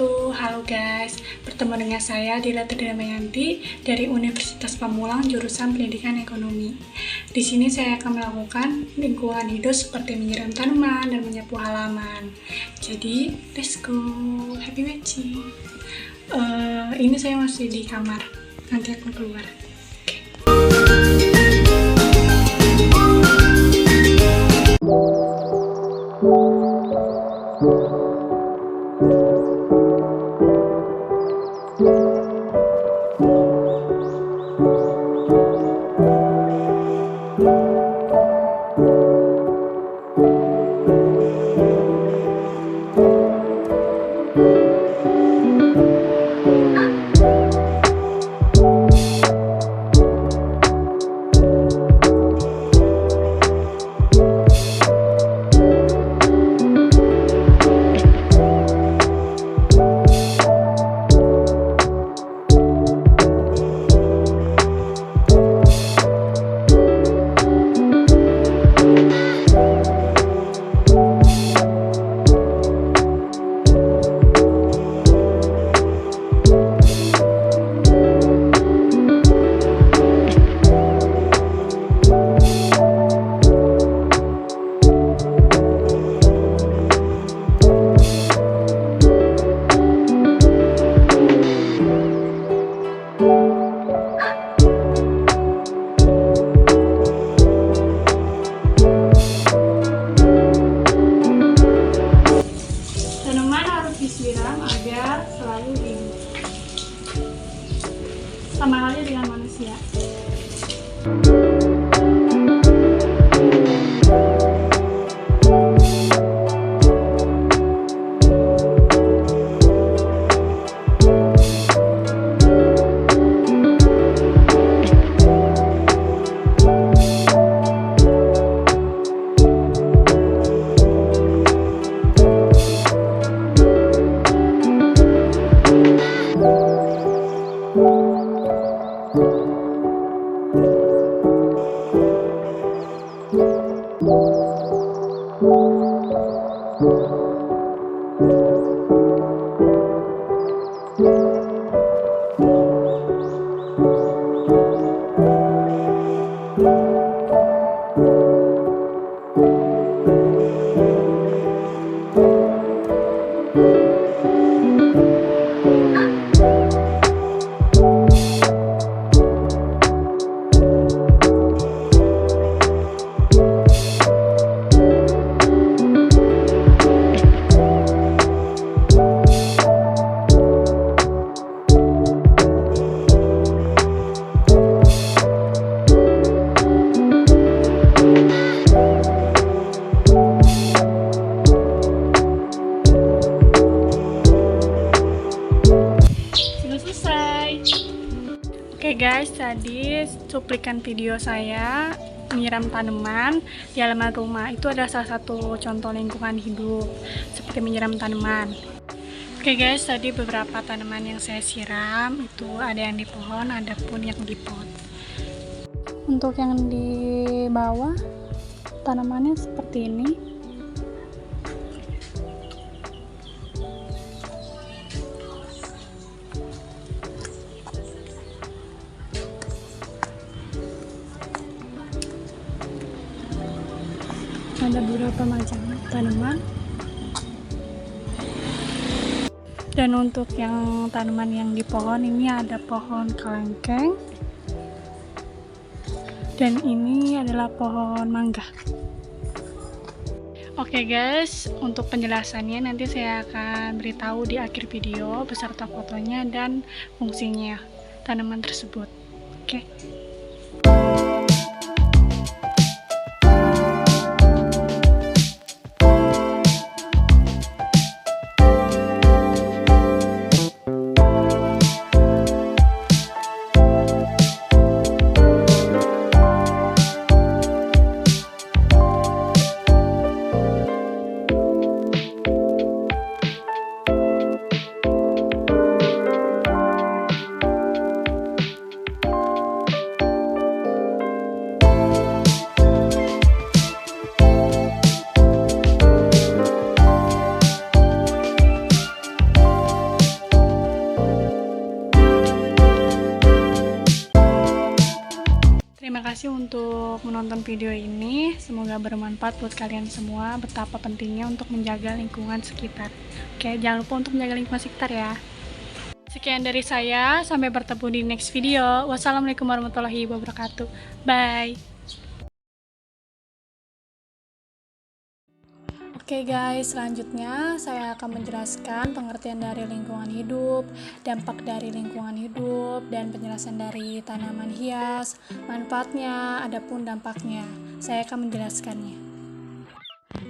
wabarakatuh. Halo guys, bertemu dengan saya Dila Damayanti dari Universitas Pamulang jurusan Pendidikan Ekonomi. Di sini saya akan melakukan lingkungan hidup seperti menyiram tanaman dan menyapu halaman. Jadi, let's go, happy watching. Ini saya masih di kamar, nanti akan keluar. Tanaman harus disiram agar selalu hidup. Sama halnya dengan manusia. Oke guys, tadi cuplikan video saya menyiram tanaman di halaman rumah. Itu adalah salah satu contoh lingkungan hidup seperti menyiram tanaman. Oke guys, tadi beberapa tanaman yang saya siram itu ada yang di pohon, ada pun yang di pot. Untuk yang di bawah tanamannya seperti ini. Ada beberapa macam tanaman, dan untuk yang tanaman yang di pohon ini ada pohon kelengkeng, dan ini adalah pohon mangga. Oke guys, untuk penjelasannya nanti saya akan beritahu di akhir video beserta fotonya dan fungsinya tanaman tersebut. Oke. kasih untuk menonton video ini. Semoga bermanfaat buat kalian semua, betapa pentingnya untuk menjaga lingkungan sekitar. Oke, jangan lupa untuk menjaga lingkungan sekitar ya. Sekian dari saya, sampai bertemu di next video. Wassalamualaikum warahmatullahi wabarakatuh. Bye. Oke guys, selanjutnya saya akan menjelaskan pengertian dari lingkungan hidup, dampak dari lingkungan hidup, dan penjelasan dari tanaman hias, manfaatnya, adapun dampaknya. Saya akan menjelaskannya.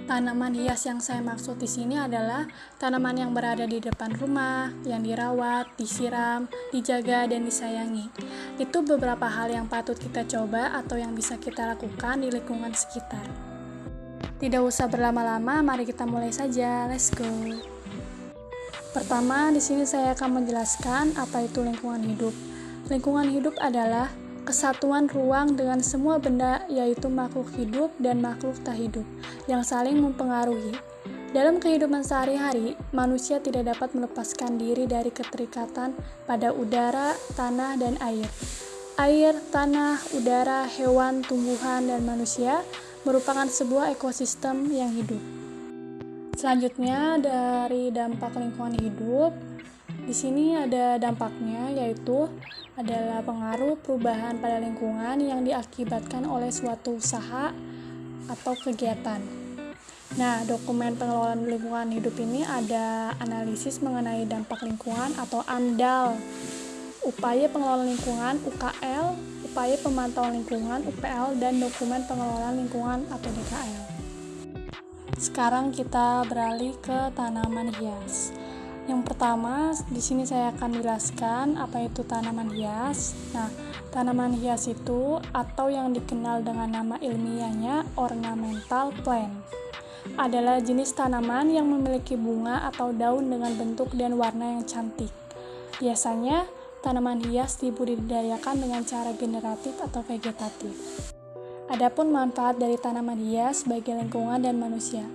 Tanaman hias yang saya maksud di sini adalah tanaman yang berada di depan rumah, yang dirawat, disiram, dijaga, dan disayangi. Itu beberapa hal yang patut kita coba atau yang bisa kita lakukan di lingkungan sekitar. Tidak usah berlama-lama, mari kita mulai saja. Let's go. Pertama, di sini saya akan menjelaskan apa itu lingkungan hidup. Lingkungan hidup adalah kesatuan ruang dengan semua benda, yaitu makhluk hidup dan makhluk tak hidup, yang saling mempengaruhi. Dalam kehidupan sehari-hari, manusia tidak dapat melepaskan diri dari keterikatan pada udara, tanah, dan air. Air, tanah, udara, hewan, tumbuhan, dan manusia merupakan sebuah ekosistem yang hidup. Selanjutnya dari dampak lingkungan hidup, di sini ada dampaknya, yaitu adalah pengaruh perubahan pada lingkungan yang diakibatkan oleh suatu usaha atau kegiatan. Nah, dokumen pengelolaan lingkungan hidup ini ada analisis mengenai dampak lingkungan atau AMDAL, upaya pengelolaan lingkungan UKL, upaya pemantauan lingkungan UPL, dan dokumen pengelolaan lingkungan atau DKL. Sekarang kita beralih ke tanaman hias. Yang pertama, di sini saya akan jelaskan apa itu tanaman hias. Nah, tanaman hias itu atau yang dikenal dengan nama ilmiahnya ornamental plant adalah jenis tanaman yang memiliki bunga atau daun dengan bentuk dan warna yang cantik. Biasanya tanaman hias dibudidayakan dengan cara generatif atau vegetatif. Adapun manfaat dari tanaman hias bagi lingkungan dan manusia.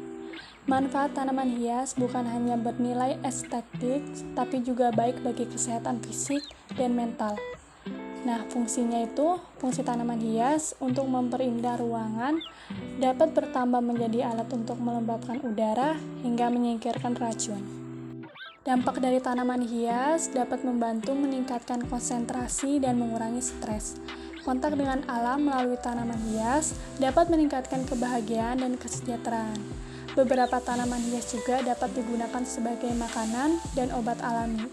Manfaat tanaman hias bukan hanya bernilai estetik, tapi juga baik bagi kesehatan fisik dan mental. Nah, fungsi tanaman hias untuk memperindah ruangan, dapat bertambah menjadi alat untuk melembabkan udara hingga menyingkirkan racun. Dampak dari tanaman hias dapat membantu meningkatkan konsentrasi dan mengurangi stres. Kontak dengan alam melalui tanaman hias dapat meningkatkan kebahagiaan dan kesejahteraan. Beberapa tanaman hias juga dapat digunakan sebagai makanan dan obat alami.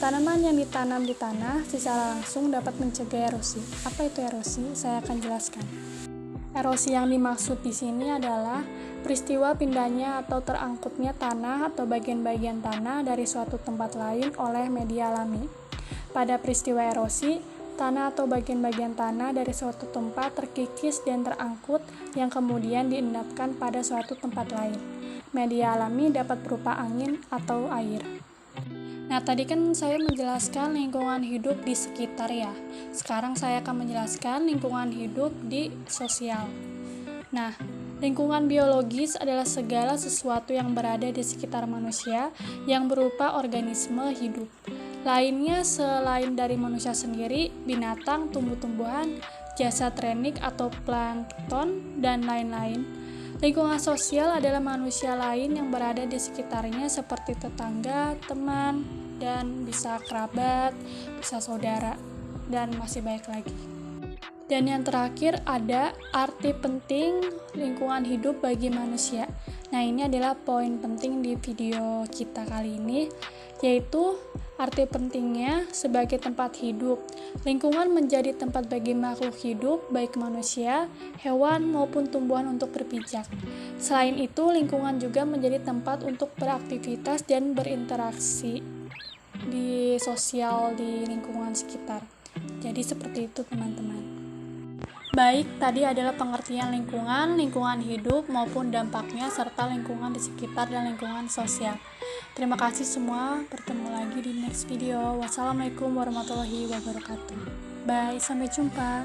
Tanaman yang ditanam di tanah secara langsung dapat mencegah erosi. Apa itu erosi? Saya akan jelaskan. Erosi yang dimaksud di sini adalah peristiwa pindahnya atau terangkutnya tanah atau bagian-bagian tanah dari suatu tempat lain oleh media alami. Pada peristiwa erosi, tanah atau bagian-bagian tanah dari suatu tempat terkikis dan terangkut yang kemudian diendapkan pada suatu tempat lain. Media alami dapat berupa angin atau air. Nah, tadi kan saya menjelaskan lingkungan hidup di sekitar ya. Sekarang saya akan menjelaskan lingkungan hidup di sosial. Nah, lingkungan biologis adalah segala sesuatu yang berada di sekitar manusia yang berupa organisme hidup. Lainnya selain dari manusia sendiri, binatang, tumbuh-tumbuhan, jasad renik atau plankton, dan lain-lain. Lingkungan sosial adalah manusia lain yang berada di sekitarnya seperti tetangga, teman, dan bisa kerabat, bisa saudara, dan masih banyak lagi. Dan yang terakhir ada arti penting lingkungan hidup bagi manusia. Nah, ini adalah poin penting di video kita kali ini, yaitu arti pentingnya sebagai tempat hidup. Lingkungan menjadi tempat bagi makhluk hidup, baik manusia, hewan, maupun tumbuhan untuk berpijak. Selain itu, lingkungan juga menjadi tempat untuk beraktivitas dan berinteraksi di sosial di lingkungan sekitar. Jadi seperti itu teman-teman. Baik, tadi adalah pengertian lingkungan hidup maupun dampaknya, serta lingkungan di sekitar dan lingkungan sosial. Terima kasih semua, bertemu lagi di next video. Wassalamualaikum warahmatullahi wabarakatuh. Bye, sampai jumpa.